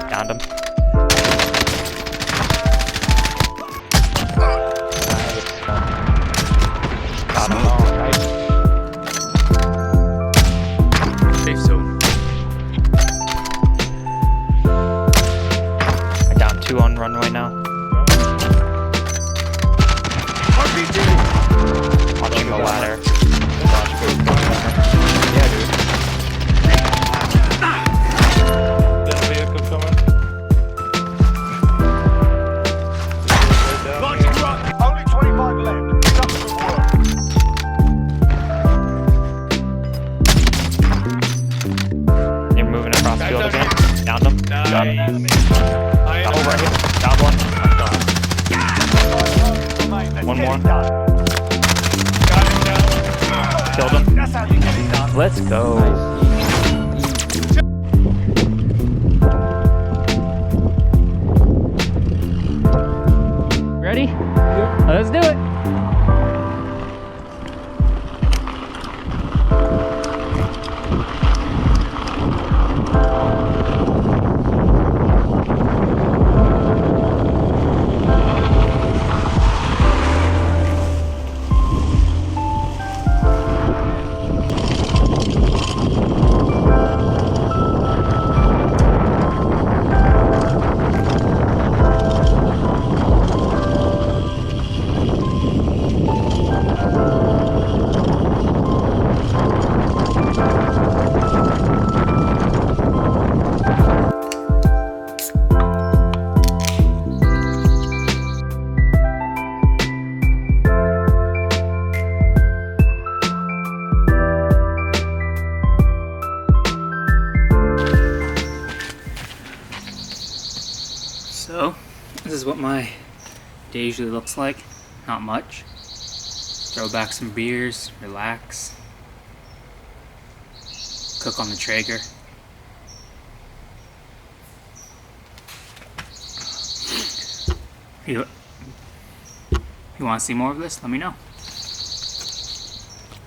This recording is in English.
Downed him. Got him. Oh, nice. Safe zone. I downed 2 on runway now. RPG! Watching the ladder. Yeah, dude. That vehicle coming. Launching rocket! Only 25 left. Keep up the good work. You're moving across the field again. Downed him. Got him. Oh, right here. Down one. One more. Killed him. That's how you get it done. Let's go. Ready? Let's do it. So, this is what my day usually looks like. Not much. Throw back some beers, relax, cook on the Traeger. You want to see more of this? Let me know.